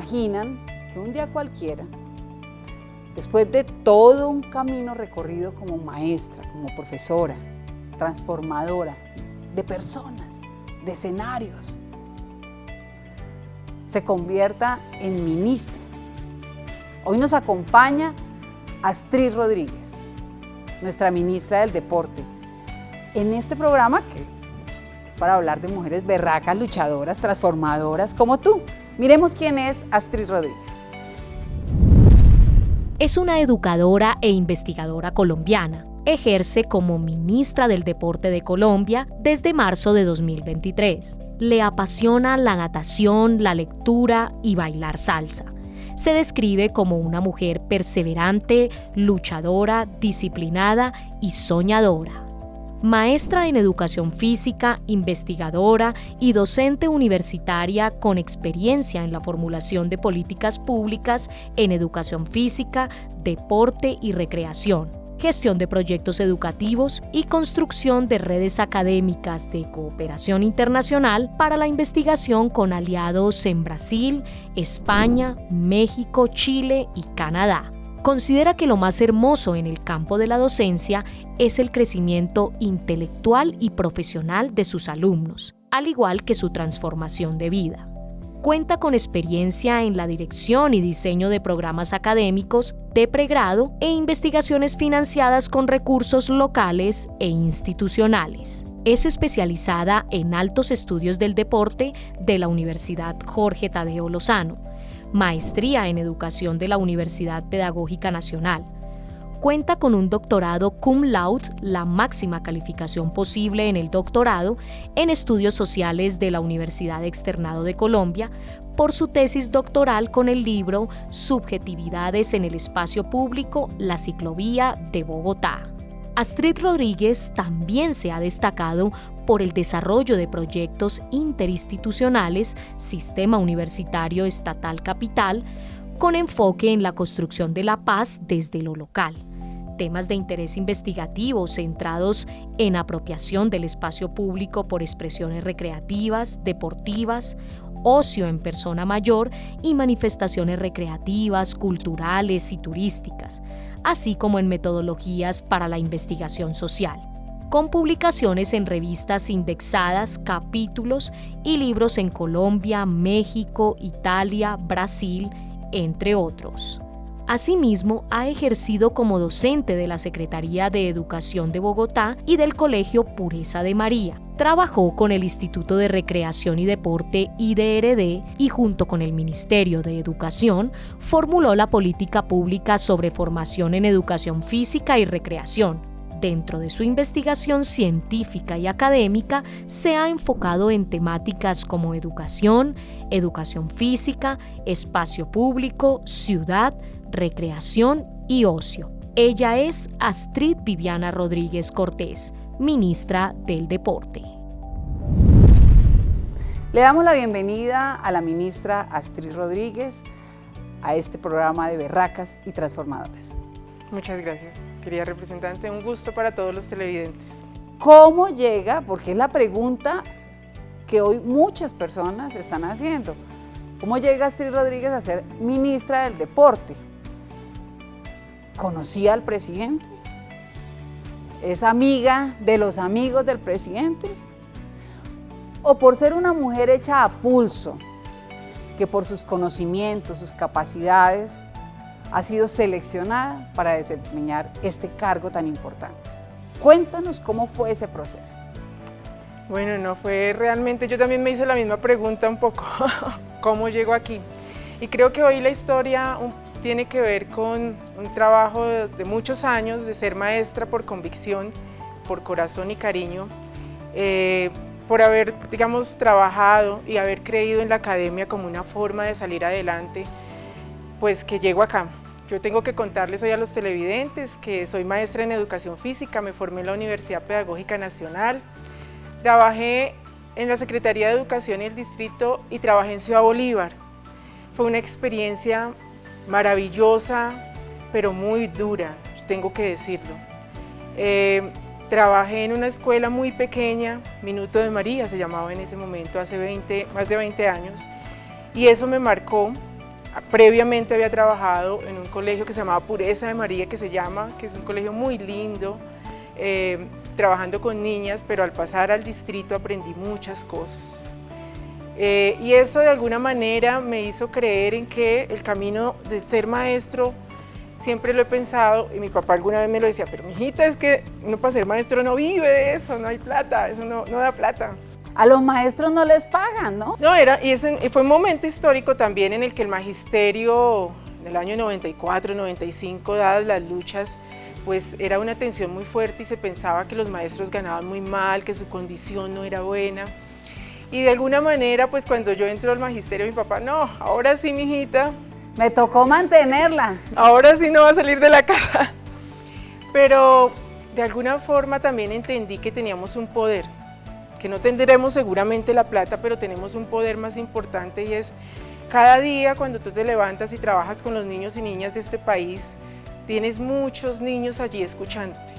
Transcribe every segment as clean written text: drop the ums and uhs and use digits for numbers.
imaginan que un día cualquiera, después de todo un camino recorrido como maestra, como profesora, transformadora de personas, de escenarios, se convierta en ministra? Hoy nos acompaña Astrid Rodríguez, nuestra ministra del Deporte, en este programa que es para hablar de mujeres berracas, luchadoras, transformadoras como tú. Miremos quién es Astrid Rodríguez. Es una educadora e investigadora colombiana. Ejerce como ministra del Deporte de Colombia desde marzo de 2023. Le apasiona la natación, la lectura y bailar salsa. Se describe como una mujer perseverante, luchadora, disciplinada y soñadora. Maestra en educación física, investigadora y docente universitaria con experiencia en la formulación de políticas públicas en educación física, deporte y recreación, gestión de proyectos educativos y construcción de redes académicas de cooperación internacional para la investigación con aliados en Brasil, España, México, Chile y Canadá. Considera que lo más hermoso en el campo de la docencia es el crecimiento intelectual y profesional de sus alumnos, al igual que su transformación de vida. Cuenta con experiencia en la dirección y diseño de programas académicos de pregrado e investigaciones financiadas con recursos locales e institucionales. Es especializada en altos estudios del deporte de la Universidad Jorge Tadeo Lozano, maestría en educación de la Universidad Pedagógica Nacional. Cuenta con un doctorado cum laude, la máxima calificación posible en el doctorado en estudios sociales de la Universidad Externado de Colombia, por su tesis doctoral con el libro Subjetividades en el espacio público, la ciclovía de Bogotá. Astrid Rodríguez también se ha destacado por el desarrollo de proyectos interinstitucionales, Sistema Universitario Estatal Capital, con enfoque en la construcción de la paz desde lo local. Temas de interés investigativo centrados en apropiación del espacio público por expresiones recreativas, deportivas, ocio en persona mayor y manifestaciones recreativas, culturales y turísticas, así como en metodologías para la investigación social, con publicaciones en revistas indexadas, capítulos y libros en Colombia, México, Italia, Brasil, entre otros. Asimismo, ha ejercido como docente de la Secretaría de Educación de Bogotá y del Colegio Pureza de María. Trabajó con el Instituto de Recreación y Deporte IDRD y junto con el Ministerio de Educación formuló la política pública sobre formación en educación física y recreación. Dentro de su investigación científica y académica se ha enfocado en temáticas como educación, educación física, espacio público, ciudad, recreación y ocio. Ella es Astrid Viviana Rodríguez Cortés, ministra del Deporte. Le damos la bienvenida a la ministra Astrid Rodríguez a este programa de Berracas y Transformadoras. Muchas gracias, querida representante. Un gusto para todos los televidentes. ¿Cómo llega? Porque es la pregunta que hoy muchas personas están haciendo. ¿Cómo llega Astrid Rodríguez a ser ministra del Deporte? ¿Conocía al presidente? ¿Es amiga de los amigos del presidente? ¿O por ser una mujer hecha a pulso, que por sus conocimientos, sus capacidades, ha sido seleccionada para desempeñar este cargo tan importante? Cuéntanos cómo fue ese proceso. Bueno, no fue realmente, yo también me hice la misma pregunta un poco, ¿cómo llego aquí? Y creo que hoy la historia tiene que ver con un trabajo de muchos años, de ser maestra por convicción, por corazón y cariño, por haber, digamos, trabajado y haber creído en la academia como una forma de salir adelante, pues que llego acá. Yo tengo que contarles hoy a los televidentes que soy maestra en educación física, me formé en la Universidad Pedagógica Nacional, trabajé en la Secretaría de Educación y el Distrito y trabajé en Ciudad Bolívar. Fue una experiencia maravillosa, pero muy dura, tengo que decirlo. Trabajé en una escuela muy pequeña, Minuto de María se llamaba en ese momento, hace más de 20 años, y eso me marcó previamente había trabajado en un colegio que se llamaba Pureza de María, que es un colegio muy lindo, trabajando con niñas, pero al pasar al distrito aprendí muchas cosas. Y eso de alguna manera me hizo creer en que el camino de ser maestro siempre lo he pensado, y mi papá alguna vez me lo decía, pero mijita, es que uno para ser maestro no vive de eso, no hay plata, eso no da plata. A los maestros no les pagan, ¿no? No, y fue un momento histórico también en el que el magisterio, en el año 94, 95, dadas las luchas, pues era una tensión muy fuerte y se pensaba que los maestros ganaban muy mal, que su condición no era buena. Y de alguna manera, pues cuando yo entro al magisterio, mi papá, no, ahora sí, mijita. Me tocó mantenerla. Ahora sí no va a salir de la casa. Pero de alguna forma también entendí que teníamos un poder, que no tendremos seguramente la plata, pero tenemos un poder más importante, y es cada día cuando tú te levantas y trabajas con los niños y niñas de este país, tienes muchos niños allí escuchándote,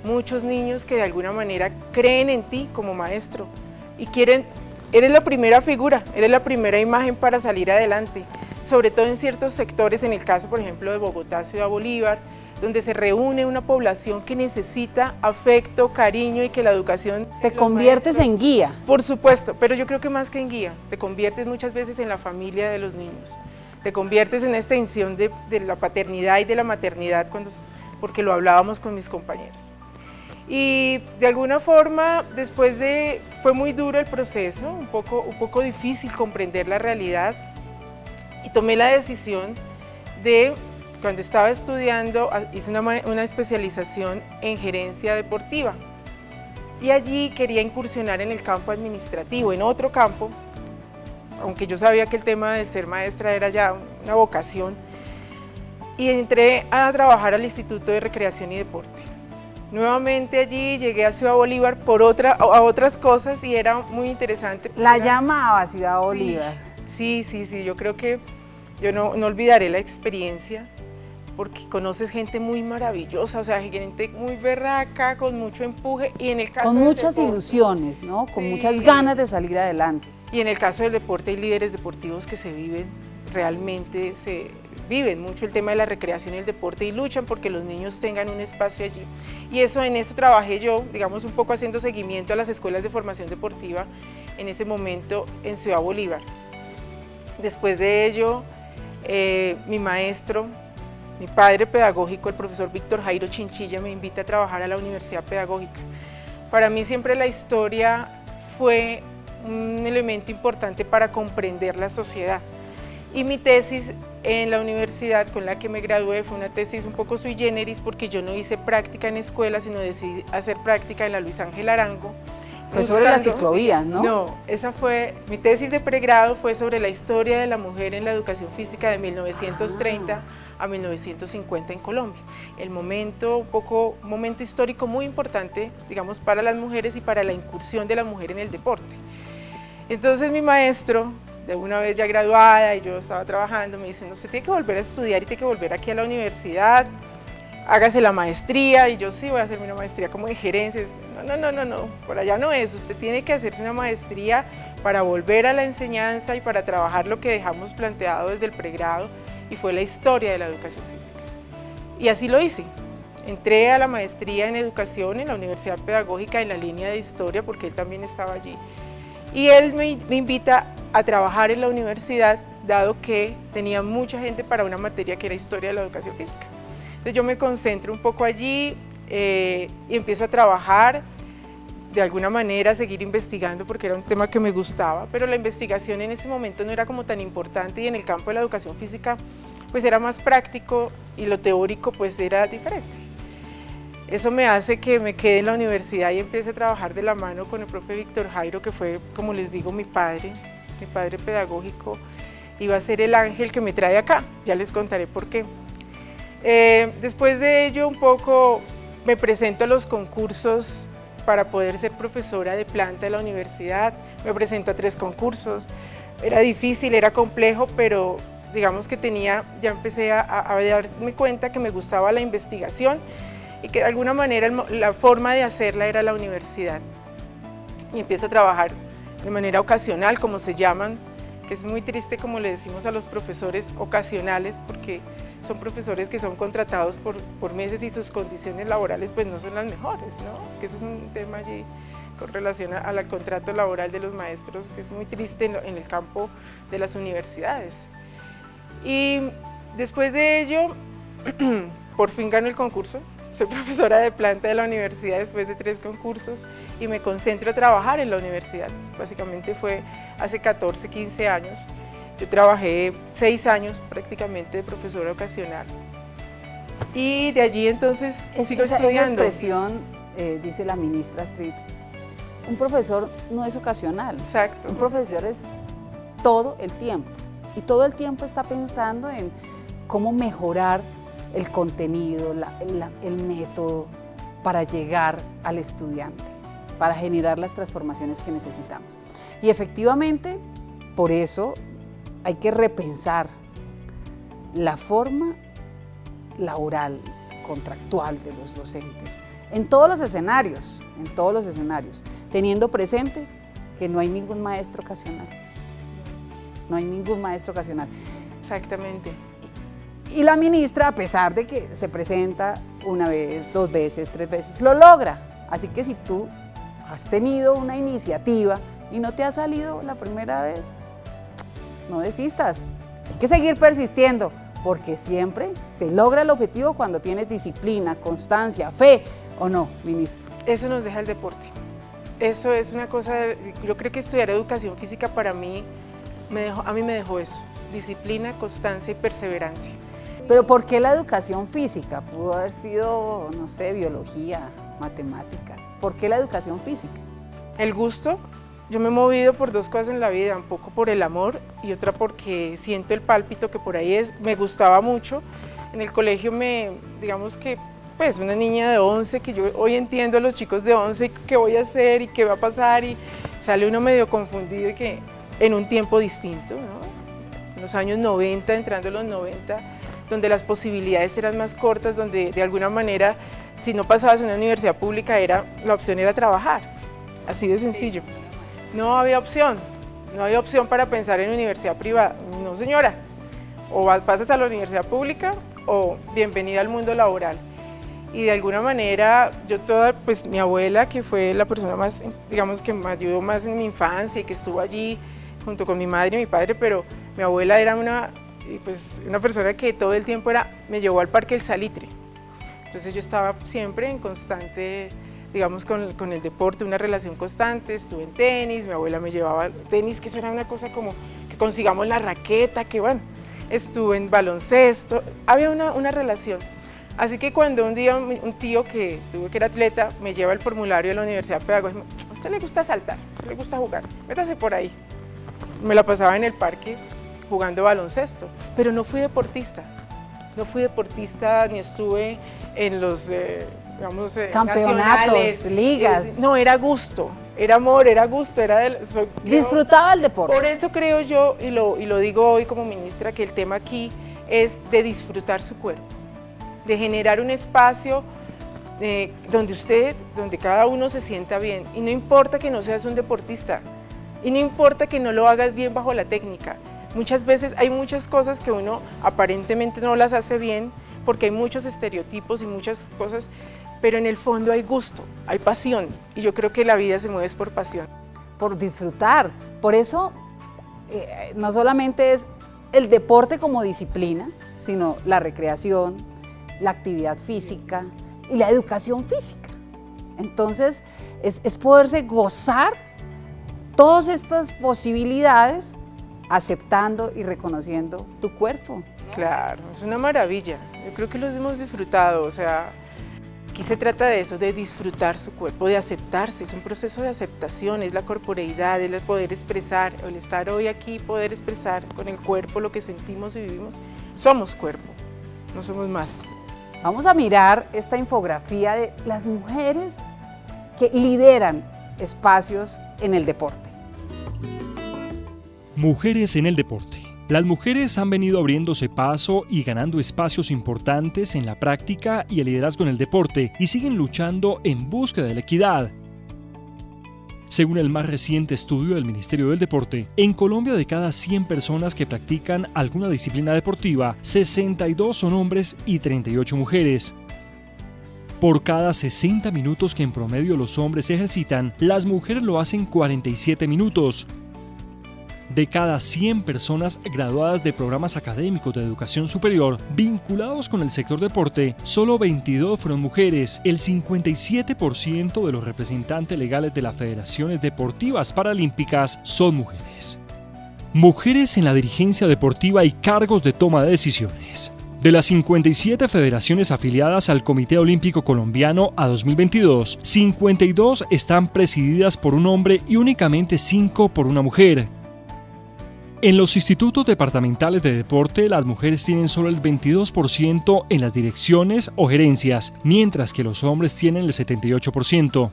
muchos niños que de alguna manera creen en ti como maestro y eres la primera figura, eres la primera imagen para salir adelante, sobre todo en ciertos sectores, en el caso por ejemplo de Bogotá, Ciudad Bolívar, donde se reúne una población que necesita afecto, cariño, y que la educación... Te conviertes en guía. Por supuesto, pero yo creo que más que en guía, te conviertes muchas veces en la familia de los niños, te conviertes en esta extensión de la paternidad y de la maternidad, porque lo hablábamos con mis compañeros. Y de alguna forma, fue muy duro el proceso, un poco difícil comprender la realidad, y tomé la decisión de, cuando estaba estudiando, hice una especialización en gerencia deportiva, y allí quería incursionar en el campo administrativo, en otro campo, aunque yo sabía que el tema del ser maestra era ya una vocación, y entré a trabajar al Instituto de Recreación y Deporte. Nuevamente allí llegué a Ciudad Bolívar a otras cosas, y era muy interesante. La llamaba Ciudad Bolívar. Sí, yo creo que yo no olvidaré la experiencia, porque conoces gente muy maravillosa, o sea, gente muy berraca, con mucho empuje, y en el caso con muchas deporte, ilusiones, ¿no? Con sí, muchas ganas de salir adelante. Y en el caso del deporte hay líderes deportivos que realmente se viven mucho el tema de la recreación y el deporte, y luchan porque los niños tengan un espacio allí. Y en eso trabajé yo, digamos, un poco haciendo seguimiento a las escuelas de formación deportiva en ese momento en Ciudad Bolívar. Después de ello, mi maestro, mi padre pedagógico, el profesor Víctor Jairo Chinchilla, me invita a trabajar a la Universidad Pedagógica. Para mí siempre la historia fue un elemento importante para comprender la sociedad. Y mi tesis en la universidad con la que me gradué fue una tesis un poco sui generis, porque yo no hice práctica en escuela, sino decidí hacer práctica en la Luis Ángel Arango. Fue sobre las ciclovías, ¿no? No, mi tesis de pregrado fue sobre la historia de la mujer en la educación física de 1930 a 1950 en Colombia. Un momento histórico muy importante, digamos, para las mujeres y para la incursión de la mujer en el deporte. Entonces mi maestro, de una vez ya graduada y yo estaba trabajando, me dice, no, usted tiene que volver a estudiar y tiene que volver aquí a la universidad, hágase la maestría. Y yo, sí, voy a hacerme una maestría como en gerencia. No, por allá no es, usted tiene que hacerse una maestría para volver a la enseñanza y para trabajar lo que dejamos planteado desde el pregrado, y fue la historia de la educación física. Y así lo hice. Entré a la maestría en educación en la Universidad Pedagógica en la línea de historia, porque él también estaba allí. Y él me invita a trabajar en la universidad, dado que tenía mucha gente para una materia que era historia de la educación física. Entonces yo me concentro un poco allí y empiezo a trabajar, de alguna manera a seguir investigando, porque era un tema que me gustaba, pero la investigación en ese momento no era como tan importante, y en el campo de la educación física pues era más práctico y lo teórico pues era diferente. Eso me hace que me quede en la universidad y empiece a trabajar de la mano con el profe Víctor Jairo, que fue, como les digo, mi padre pedagógico, y va a ser el ángel que me trae acá. Ya les contaré por qué. Después de ello, un poco me presento a los concursos para poder ser profesora de planta de la universidad. Me presento a 3 concursos. Era difícil, era complejo, pero digamos que ya empecé a darme cuenta que me gustaba la investigación, y que de alguna manera la forma de hacerla era la universidad. Y empiezo a trabajar de manera ocasional, como se llaman, que es muy triste, como le decimos a los profesores ocasionales, porque son profesores que son contratados por meses y sus condiciones laborales pues no son las mejores, ¿no? Que eso es un tema allí con relación al contrato laboral de los maestros, que es muy triste en el campo de las universidades. Y después de ello, por fin gano el concurso. Soy profesora de planta de la universidad después de 3 concursos y me concentro a trabajar en la universidad. Básicamente fue hace 14, 15 años. Yo trabajé 6 años prácticamente de profesora ocasional. Y de allí entonces sigo estudiando. Esa expresión, dice la ministra Street, un profesor no es ocasional. Exacto. Un profesor es todo el tiempo. Y todo el tiempo está pensando en cómo mejorar el contenido, el método para llegar al estudiante, para generar las transformaciones que necesitamos. Y efectivamente, por eso hay que repensar la forma laboral, contractual de los docentes, en todos los escenarios, teniendo presente que no hay ningún maestro ocasional. No hay ningún maestro ocasional. Exactamente. Y la ministra, a pesar de que se presenta 1 vez, 2 veces, 3 veces, lo logra. Así que si tú has tenido una iniciativa y no te ha salido la primera vez, no desistas. Hay que seguir persistiendo, porque siempre se logra el objetivo cuando tienes disciplina, constancia, fe, ¿o no, ministra? Eso nos deja el deporte. Eso es una cosa, yo creo que estudiar educación física para mí, a mí me dejó eso, disciplina, constancia y perseverancia. Pero ¿por qué la educación física? Pudo haber sido, no sé, biología, matemáticas. ¿Por qué la educación física? El gusto. Yo me he movido por 2 cosas en la vida, un poco por el amor y otra porque siento el pálpito que por ahí es. Me gustaba mucho. En el colegio digamos que, pues una niña de 11, que yo hoy entiendo a los chicos de 11, qué voy a hacer y qué va a pasar, y sale uno medio confundido y que en un tiempo distinto, ¿no? En los años 90, entrando en los 90, donde las posibilidades eran más cortas, donde de alguna manera, si no pasabas en una universidad pública, la opción era trabajar, así de sencillo. No había opción para pensar en universidad privada, no señora, o pasas a la universidad pública o bienvenida al mundo laboral. Y de alguna manera, pues mi abuela, que fue la persona más, digamos, que me ayudó más en mi infancia y que estuvo allí junto con mi madre y mi padre, pero mi abuela era una persona que todo el tiempo me llevó al Parque El Salitre. Entonces yo estaba siempre en constante, digamos, con el deporte, una relación constante. Estuve en tenis, mi abuela me llevaba al tenis, que eso era una cosa como que consigamos la raqueta, que bueno, estuve en baloncesto, había una relación. Así que cuando un día un tío que era atleta me lleva el formulario de la Universidad Pedagógica, ¿a usted le gusta saltar? ¿A usted le gusta jugar? Métase por ahí. Me la pasaba en el parque jugando baloncesto, pero no fui deportista ni estuve en los campeonatos, ligas. No, era gusto, era amor, era gusto, disfrutaba el deporte. Por eso creo yo, y lo digo hoy como ministra, que el tema aquí es de disfrutar su cuerpo, de generar un espacio donde cada uno se sienta bien, y no importa que no seas un deportista, y no importa que no lo hagas bien bajo la técnica. Muchas veces hay muchas cosas que uno aparentemente no las hace bien porque hay muchos estereotipos y muchas cosas, pero en el fondo hay gusto, hay pasión, y yo creo que la vida se mueve por pasión. Por disfrutar. Por eso no solamente es el deporte como disciplina, sino la recreación, la actividad física y la educación física. Entonces es poderse gozar todas estas posibilidades aceptando y reconociendo tu cuerpo. Claro, es una maravilla. Yo creo que los hemos disfrutado, o sea, aquí se trata de eso, de disfrutar su cuerpo, de aceptarse. Es un proceso de aceptación, es la corporeidad, es el poder expresar, el estar hoy aquí, poder expresar con el cuerpo lo que sentimos y vivimos. Somos cuerpo, no somos más. Vamos a mirar esta infografía de las mujeres que lideran espacios en el deporte. Mujeres en el deporte. Las mujeres han venido abriéndose paso y ganando espacios importantes en la práctica y el liderazgo en el deporte y siguen luchando en busca de la equidad. Según el más reciente estudio del Ministerio del Deporte, en Colombia de cada 100 personas que practican alguna disciplina deportiva, 62 son hombres y 38 mujeres. Por cada 60 minutos que en promedio los hombres se ejercitan, las mujeres lo hacen 47 minutos. De cada 100 personas graduadas de programas académicos de educación superior vinculados con el sector deporte, solo 22 fueron mujeres. El 57% de los representantes legales de las federaciones deportivas paralímpicas son mujeres. Mujeres en la dirigencia deportiva y cargos de toma de decisiones. De las 57 federaciones afiliadas al Comité Olímpico Colombiano a 2022, 52 están presididas por un hombre y únicamente 5 por una mujer. En los institutos departamentales de deporte, las mujeres tienen solo el 22% en las direcciones o gerencias, mientras que los hombres tienen el 78%.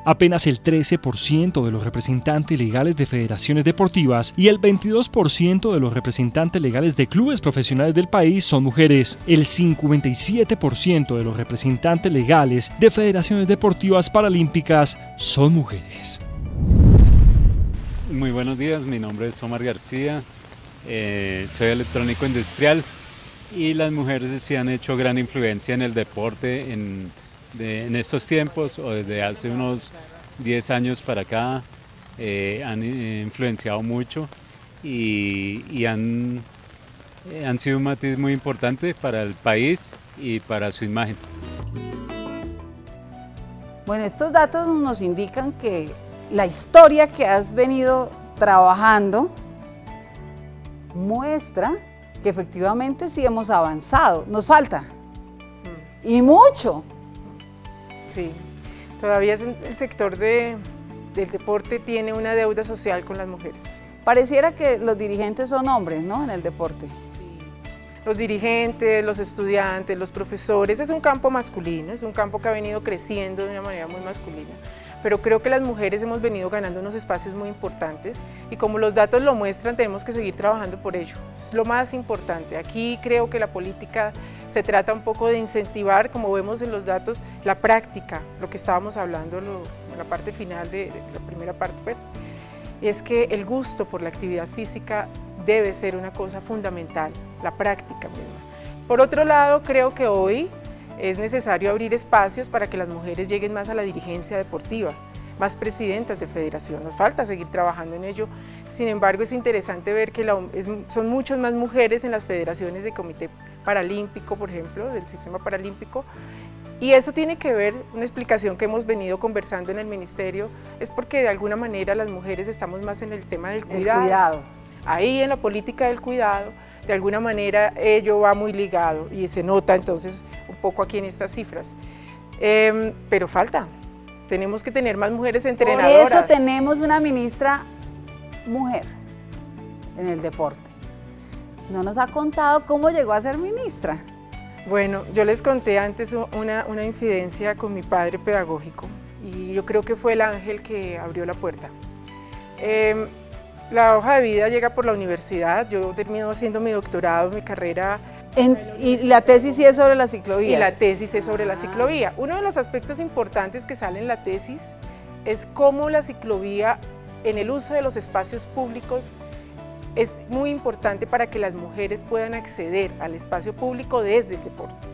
Apenas el 13% de los representantes legales de federaciones deportivas y el 22% de los representantes legales de clubes profesionales del país son mujeres. El 57% de los representantes legales de federaciones deportivas paralímpicas son mujeres. Muy buenos días, mi nombre es Omar García, soy electrónico industrial y las mujeres sí han hecho gran influencia en el deporte en estos tiempos o desde hace unos 10 años para acá. Han influenciado mucho y han sido un matiz muy importante para el país y para su imagen. Bueno, estos datos nos indican que la historia que has venido trabajando muestra que efectivamente sí hemos avanzado. Nos falta, y mucho. Sí, todavía el sector del deporte tiene una deuda social con las mujeres. Pareciera que los dirigentes son hombres, ¿no?, en el deporte. Los dirigentes, los estudiantes, los profesores, es un campo masculino, es un campo que ha venido creciendo de una manera muy masculina. Pero creo que las mujeres hemos venido ganando unos espacios muy importantes y como los datos lo muestran, tenemos que seguir trabajando por ello. Es lo más importante. Aquí creo que la política se trata un poco de incentivar, como vemos en los datos, la práctica, lo que estábamos hablando en la parte final de la primera parte, pues, es que el gusto por la actividad física debe ser una cosa fundamental, la práctica misma. Por otro lado, creo que hoy es necesario abrir espacios para que las mujeres lleguen más a la dirigencia deportiva, más presidentas de federación. Nos falta seguir trabajando en ello. Sin embargo, es interesante ver que son muchas más mujeres en las federaciones de Comité Paralímpico, por ejemplo, del sistema paralímpico. Y eso tiene que ver, una explicación que hemos venido conversando en el ministerio, es porque de alguna manera las mujeres estamos más en el tema del cuidado. El cuidado. Ahí en la política del cuidado, de alguna manera ello va muy ligado y se nota entonces un poco aquí en estas cifras. Pero falta, tenemos que tener más mujeres entrenadoras. Por eso tenemos una ministra mujer en el deporte. No nos ha contado cómo llegó a ser ministra. Bueno, yo les conté antes una infidencia con mi padre pedagógico y yo creo que fue el ángel que abrió la puerta. La hoja de vida llega por la universidad, yo termino haciendo mi doctorado, mi carrera. Y la tesis sí es sobre las ciclovías. Y la tesis es sobre la ciclovía. Uno de los aspectos importantes que sale en la tesis es cómo la ciclovía en el uso de los espacios públicos es muy importante para que las mujeres puedan acceder al espacio público desde el deporte.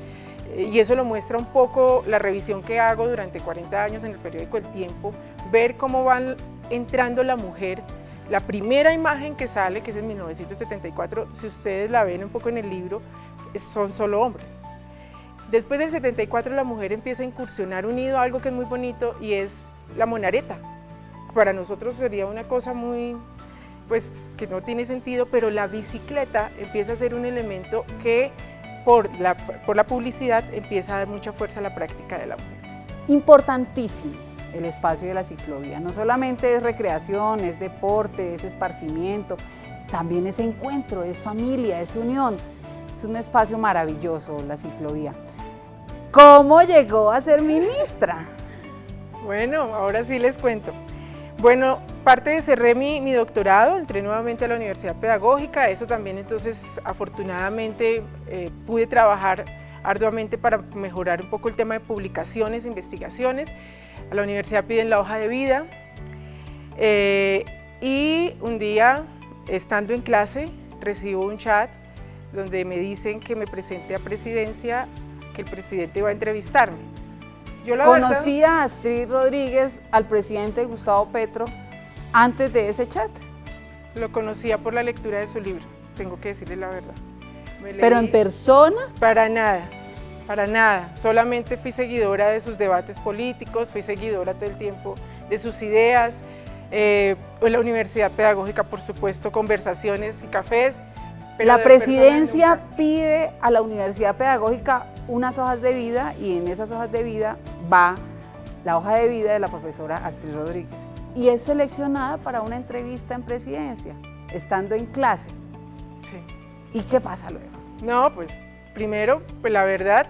Y eso lo muestra un poco la revisión que hago durante 40 años en el periódico El Tiempo, ver cómo van entrando la mujer. La primera imagen que sale, que es en 1974, si ustedes la ven un poco en el libro, son solo hombres. Después del 74 la mujer empieza a incursionar unido a algo que es muy bonito y es la monareta. Para nosotros sería una cosa muy, pues que no tiene sentido, pero la bicicleta empieza a ser un elemento que por la publicidad empieza a dar mucha fuerza a la práctica de la mujer. Importantísimo el espacio de la ciclovía, no solamente es recreación, es deporte, es esparcimiento, también es encuentro, es familia, es unión, es un espacio maravilloso la ciclovía. ¿Cómo llegó a ser ministra? Bueno, ahora sí les cuento. Bueno, cerré mi doctorado, entré nuevamente a la Universidad Pedagógica, eso también entonces afortunadamente pude trabajar arduamente para mejorar un poco el tema de publicaciones, investigaciones. A la universidad piden la hoja de vida, Y un día, estando en clase, recibo un chat donde me dicen que me presente a presidencia, que el presidente va a entrevistarme. Yo ¿Conocía a Astrid Rodríguez al presidente Gustavo Petro antes de ese chat? Lo conocía por la lectura de su libro, tengo que decirle la verdad. ¿Pero en persona? Para nada. Solamente fui seguidora de sus debates políticos, fui seguidora todo el tiempo de sus ideas. En la Universidad Pedagógica, por supuesto, conversaciones y cafés. Pero la presidencia pide a la Universidad Pedagógica unas hojas de vida y en esas hojas de vida va la hoja de vida de la profesora Astrid Rodríguez y es seleccionada para una entrevista en presidencia, estando en clase. Sí. ¿Y qué pasa luego? No, pues primero, pues la verdad,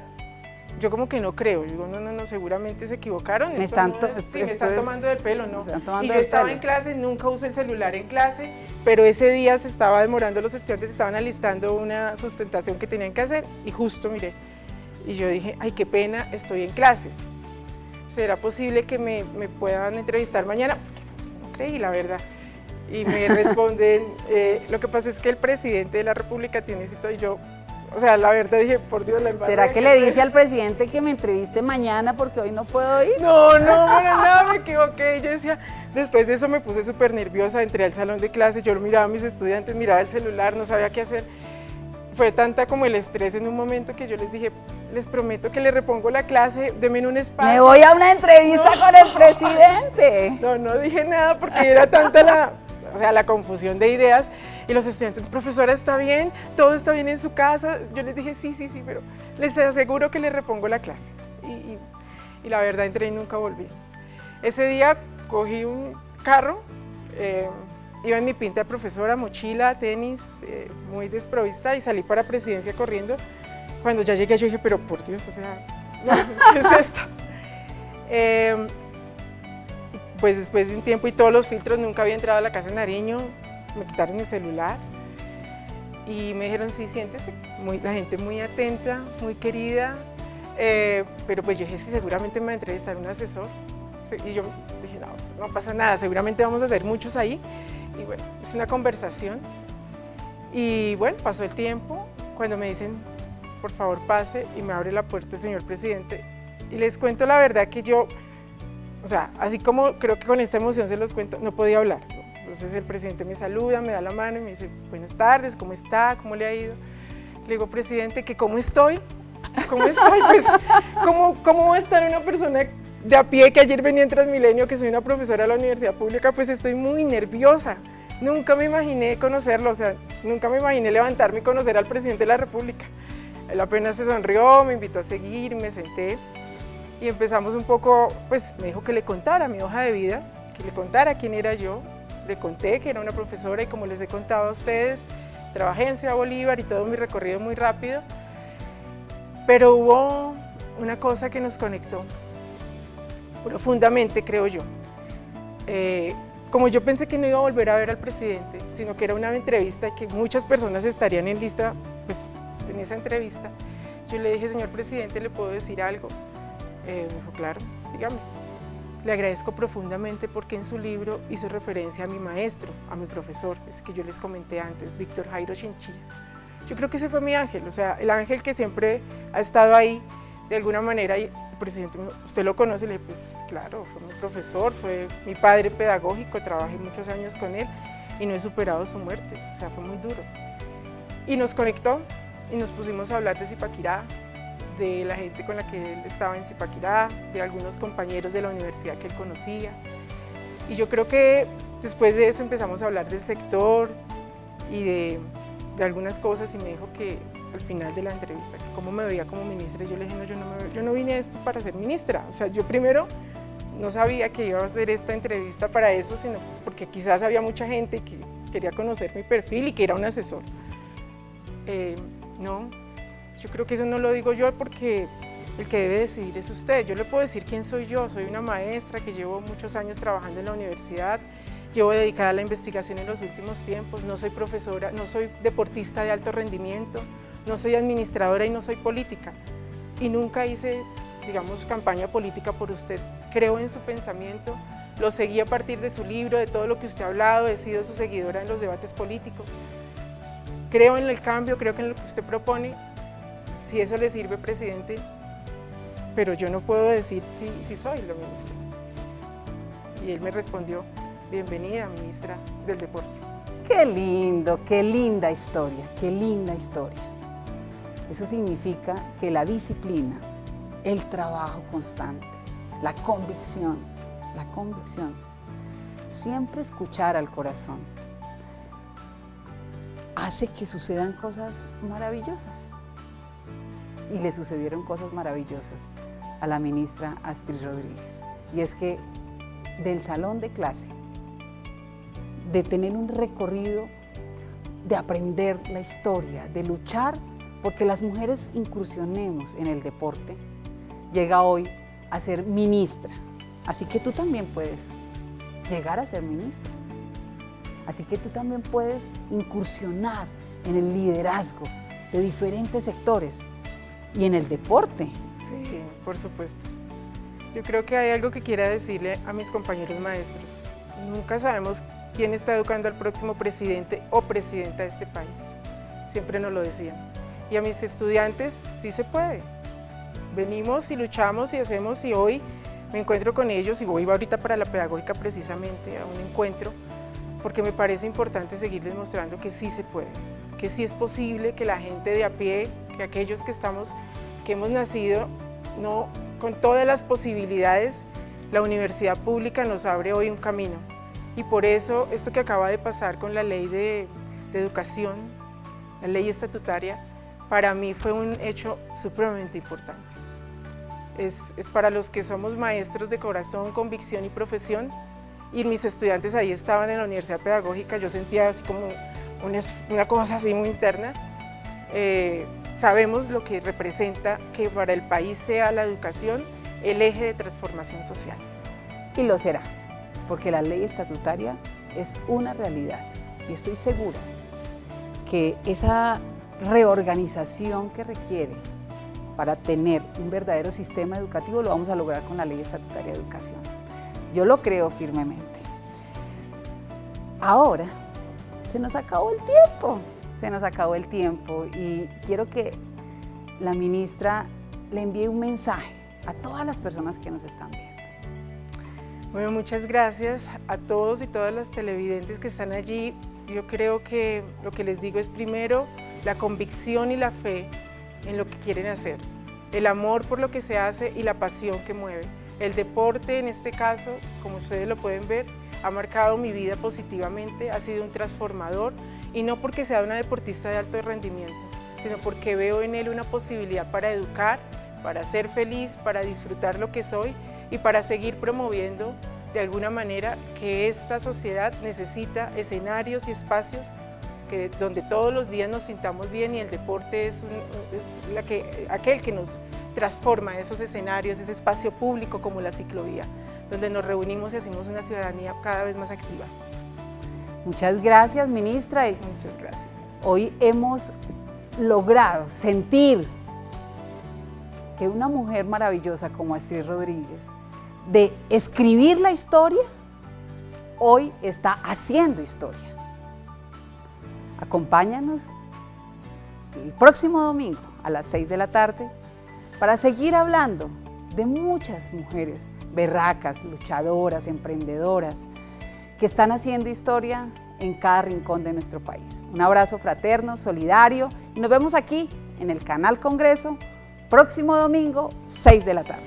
yo como que no creo, digo, no, seguramente se equivocaron. Me están tomando del pelo, ¿no? Y yo estaba en clase, nunca usé el celular en clase, pero ese día se estaba demorando, los estudiantes estaban alistando una sustentación que tenían que hacer y justo miré, y yo dije, ay, qué pena, estoy en clase. ¿Será posible que me puedan entrevistar mañana? No creí, la verdad. Y me responden, lo que pasa es que el presidente de la República tiene cita y yo, o sea, la verdad dije, por Dios, la embarré. ¿Será que le dice al presidente que me entreviste mañana porque hoy no puedo ir? No, para nada, me equivoqué. Yo decía, después de eso me puse súper nerviosa, entré al salón de clases, yo miraba a mis estudiantes, miraba el celular, no sabía qué hacer. Fue tanta como el estrés en un momento que yo les dije, les prometo que le repongo la clase, denme un espacio. Me voy a una entrevista con el presidente. No dije nada porque era tanta la confusión de ideas y los estudiantes, profesora, ¿está bien? ¿Todo está bien en su casa? Yo les dije, sí, pero les aseguro que le repongo la clase. Y la verdad entré y nunca volví. Ese día cogí un carro, iba en mi pinta de profesora, mochila, tenis, muy desprovista y salí para presidencia corriendo. Cuando ya llegué yo dije, pero por Dios, o sea, no, ¿qué es esto? Pues después de un tiempo y todos los filtros, nunca había entrado a la casa de Nariño, me quitaron el celular y me dijeron, sí, siéntese, la gente muy atenta, muy querida, pero pues yo dije, sí, seguramente me va a entrevistar un asesor. Y yo dije, no pasa nada, seguramente vamos a hacer muchos ahí. Y bueno, es una conversación. Y bueno, pasó el tiempo, cuando me dicen, por favor pase, y me abre la puerta el señor presidente. Y les cuento la verdad que yo, o sea, así como creo que con esta emoción se los cuento, no podía hablar, ¿no? Entonces el presidente me saluda, me da la mano y me dice, buenas tardes, ¿cómo está? ¿Cómo le ha ido? Le digo, presidente, que ¿cómo estoy? ¿Cómo estoy? Pues, ¿cómo va a estar una persona de a pie que ayer venía en Transmilenio, que soy una profesora de la universidad pública? Pues estoy muy nerviosa. Nunca me imaginé conocerlo, o sea, nunca me imaginé levantarme y conocer al presidente de la República. Él apenas se sonrió, me invitó a seguir, me senté y empezamos un poco, pues me dijo que le contara mi hoja de vida, que le contara quién era yo. Le conté que era una profesora y como les he contado a ustedes, trabajé en Ciudad Bolívar y todo mi recorrido muy rápido, pero hubo una cosa que nos conectó profundamente, creo yo. Como yo pensé que no iba a volver a ver al presidente, sino que era una entrevista y que muchas personas estarían en lista, pues en esa entrevista, yo le dije, señor presidente, ¿le puedo decir algo? Me dijo, claro, dígame. Le agradezco profundamente porque en su libro hizo referencia a mi maestro, a mi profesor, ese que yo les comenté antes, Víctor Jairo Chinchilla. Yo creo que ese fue mi ángel, o sea, el ángel que siempre ha estado ahí de alguna manera. Y el presidente me dijo, ¿usted lo conoce? Le dije, pues claro, fue mi profesor, fue mi padre pedagógico, trabajé muchos años con él y no he superado su muerte, o sea, fue muy duro. Y nos conectó y nos pusimos a hablar de Zipaquirá, de la gente con la que él estaba en Zipaquirá, de algunos compañeros de la universidad que él conocía. Y yo creo que después de eso empezamos a hablar del sector y de algunas cosas y me dijo que al final de la entrevista, que cómo me veía como ministra, y yo le dije, no, yo no vine a esto para ser ministra. O sea, yo primero no sabía que iba a hacer esta entrevista para eso, sino porque quizás había mucha gente que quería conocer mi perfil y que era un asesor. No, yo creo que eso no lo digo yo porque el que debe decidir es usted. Yo le puedo decir quién soy yo una maestra que llevo muchos años trabajando en la universidad, llevo dedicada a la investigación en los últimos tiempos, no soy profesora, no soy deportista de alto rendimiento, no soy administradora y no soy política. Y nunca hice, digamos, campaña política por usted. Creo en su pensamiento, lo seguí a partir de su libro, de todo lo que usted ha hablado, he sido su seguidora en los debates políticos. Creo en el cambio, creo que en lo que usted propone, si eso le sirve, presidente, pero yo no puedo decir si soy la ministra. Y él me respondió, bienvenida, ministra del Deporte. Qué lindo, qué linda historia, qué linda historia. Eso significa que la disciplina, el trabajo constante, la convicción, siempre escuchar al corazón, hace que sucedan cosas maravillosas. Y le sucedieron cosas maravillosas a la ministra Astrid Rodríguez. Y es que del salón de clase, de tener un recorrido, de aprender la historia, de luchar porque las mujeres incursionemos en el deporte, llega hoy a ser ministra. Así que tú también puedes llegar a ser ministra. Así que tú también puedes incursionar en el liderazgo de diferentes sectores y en el deporte. Sí, por supuesto. Yo creo que hay algo que quiera decirle a mis compañeros maestros. Nunca sabemos quién está educando al próximo presidente o presidenta de este país. Siempre nos lo decían. Y a mis estudiantes, sí se puede. Venimos y luchamos y hacemos, y hoy me encuentro con ellos y voy ahorita para la pedagógica precisamente a un encuentro, porque me parece importante seguirles mostrando que sí se puede, que sí es posible, que la gente de a pie, que aquellos que hemos nacido no con todas las posibilidades, la universidad pública nos abre hoy un camino. Y por eso esto que acaba de pasar con la ley de educación, la ley estatutaria, para mí fue un hecho supremamente importante. Es para los que somos maestros de corazón, convicción y profesión, y mis estudiantes ahí estaban en la universidad pedagógica, yo sentía así como una cosa así muy interna. Sabemos lo que representa que para el país sea la educación el eje de transformación social. Y lo será, porque la ley estatutaria es una realidad y estoy segura que esa reorganización que requiere para tener un verdadero sistema educativo lo vamos a lograr con la ley estatutaria de educación. Yo lo creo firmemente. Ahora se nos acabó el tiempo y quiero que la ministra le envíe un mensaje a todas las personas que nos están viendo. Bueno, muchas gracias a todos y todas las televidentes que están allí. Yo creo que lo que les digo es primero la convicción y la fe en lo que quieren hacer, el amor por lo que se hace y la pasión que mueve. El deporte en este caso, como ustedes lo pueden ver, ha marcado mi vida positivamente, ha sido un transformador, y no porque sea una deportista de alto rendimiento, sino porque veo en él una posibilidad para educar, para ser feliz, para disfrutar lo que soy y para seguir promoviendo de alguna manera que esta sociedad necesita escenarios y espacios donde todos los días nos sintamos bien, y el deporte es aquel que nos transforma esos escenarios, ese espacio público como la ciclovía, donde nos reunimos y hacemos una ciudadanía cada vez más activa. Muchas gracias, ministra. Muchas gracias. Hoy hemos logrado sentir que una mujer maravillosa como Astrid Rodríguez, de escribir la historia, hoy está haciendo historia. Acompáñanos el próximo domingo a las 6 de la tarde para seguir hablando de muchas mujeres berracas, luchadoras, emprendedoras, que están haciendo historia en cada rincón de nuestro país. Un abrazo fraterno, solidario, y nos vemos aquí en el canal Congreso, próximo domingo, 6 de la tarde.